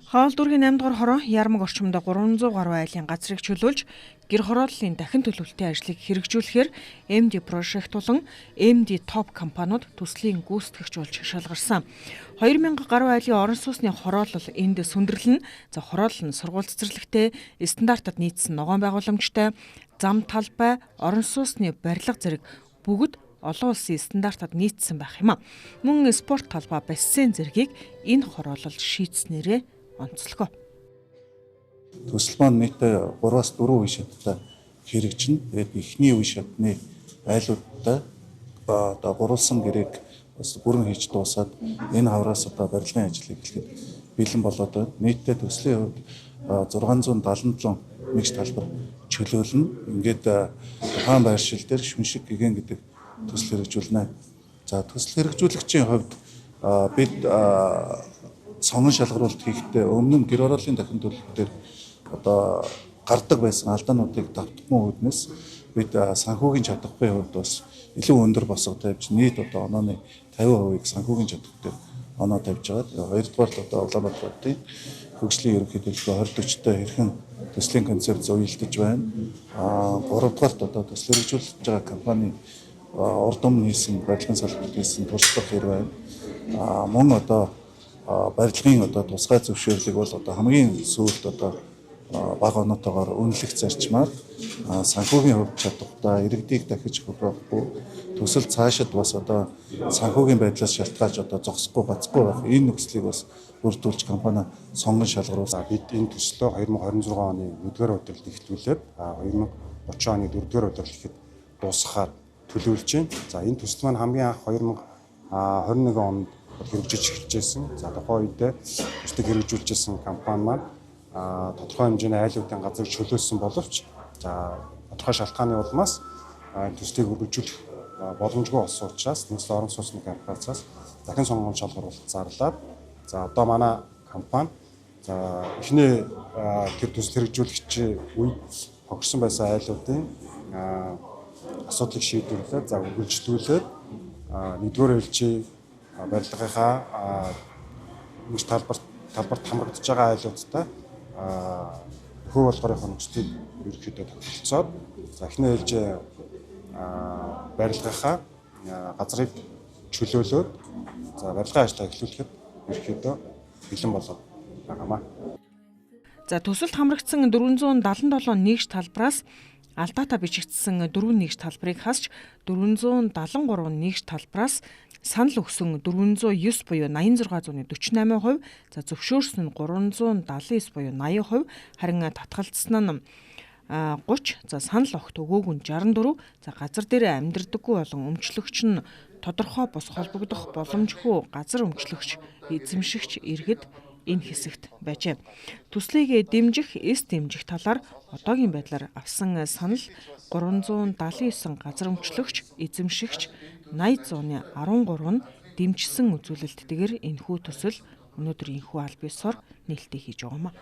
Хоол дүүргийн 8 дугаар хороо Ярмаг орчимд 300 гаруй айлын газрыг чөлөөлж гэр хорооллын дахин төлөвлөлтийн ажлыг хэрэгжүүлэхээр MD Project болон MD Top компаниуд төслийн гүйцэтгэгч болж шалгарсан. 2000 гаруй айлын орон сууцны хороолол энд сүндэрлэн хороол нь сургууль цэцэрлэгтэй стандартад нийцсэн ногоон байгууламжтай зам талбай орон сууцны барилга зэрэг бүгд олон улсын стандартад нийцсэн байх юм а. Мөн спорт талбай бассейн зэргийг энэ хороолол шийдснээрээ онцлогоо. Төсөл маань нийтдээ 3-4 үе шаттай хэрэгжинэ. Тэгээд эхний үе шатны айлуудтай одоо гурвалсан гэрээг бас бүрэн хийж дуусаад энэ хавраас одоо барилгын ажил эхлэхэд бэлэн болоод байна. Нийтдээ төслийн хувьд 677 нэгж талбар чөлөөлнө. Ингээд хаан байршил дээр шүншиг гэгэн гэдэг төсөл хэрэгжүүлнэ. За төсөл хэрэгжүүлэгчийн хувьд бид сонгон шалгаруулалт хийхдээ өмнө нь гэр хорооллын дахин төлөвлөлт дээр одоо гардаг байсан алдаануудыг давтахын үүднээс бид санхүүгийн чадхын хувьд бас илүү өндөр босго тавьж нийт одоо онооны 50%-ийг санхүүгийн чадах дээр оноо тавьж байгаа. Хоёрдугаар одоо Улаанбаатарын хөгжлийн ерөнхий төлөвлөгөө 2040-той хэрхэн төслийн концепц уялдаж байна. Гуравдугаарт одоо төсөл хэрэгжүүлж байгаа компани урдам нийсэн барилгын салбарт нийсэн туршлага хэр байна. Мөн одоо барилгын одоо тусгай зөвшөөрлийг бол одоо хамгийн сүүлд одоо бага оноотойгоор үнэлэх зарчмаар санхүүгийн хувьд чадвартай иргэдийг дахиж хөрвөхгүй төсөл цаашид бас одоо санхүүгийн байдлаас шалтгаалж одоо зогсохгүй гацхгүй байх энэ нөхцөлийг бас бүрдүүлж компани сонгон шалгаруулсан. Бид энэ төслөө 2026 оны 1-р удирдалд эхлүүлээд 2030 оны 4-р удирдал ихэд дуусгахаар төлөвлөж байна. За энэ төсөл маань хамгийн анх 2021 онд хэрэгжиж эхэлжсэн. За тухайн үедээ төслийг хэрэгжүүлжсэн компани маань тодорхой хэмжээний айлуудын газрыг чөлөөлсөн боловч за тодорхой шалтгааны улмаас төслийг үргэлжлүүлэх боломжгүй болсон учраас нийслэл орон сууцны корпорацаас дахин сонгон шалгаруулалт зарлаад за одоо манай компани за эхний тэр төсөл хэрэгжүүлэгчийн үед хогсон байсан айлуудын асуудлыг шийдвэрлээд за үргэлжлүүлээд 1-р ээлжийн барилгынхаа нэг талбарт хамрагдж байгаа айлуудтай хөө болгорын нөхцөлийг ерөнхийдөө тогтолцоод за эхний ээлжийн барилгынхаа газрыг чөлөөлөөд за барилгын ажлаа эхлүүлэхэд ерөнхийдөө бэлэн болоод байгаамаа. За төсөлд хамрагдсан 477 нэгж талбараас алдаатай бичигдсэн 4 нэгж талбарыг хасч 473 нэгж талбараас санал өгсөн 409 буюу 86.48%, за зөвшөөрсөн нь 379 буюу 80%, харин татгалзсан нь 30, за санал огт өгөөгүй нь 64, за газар дээр амьдардаггүй болон өмчлөгч нь тодорхой бус холбогдох боломжгүй газар өмчлөгч эзэмшигч иргэд энэ хэсэгт байжээ. Төслийг дэмжих, эс дэмжих талаар одоогийн байдлаар авсан санал 379 газар өмчлөгч, эзэмшигч 80-13 нь дэмжсэн үзүүлэлттэйгээр энэхүү төсөл өнөөдөр энэхүү аль биесээр нээлттэй хийж байгаа юм а.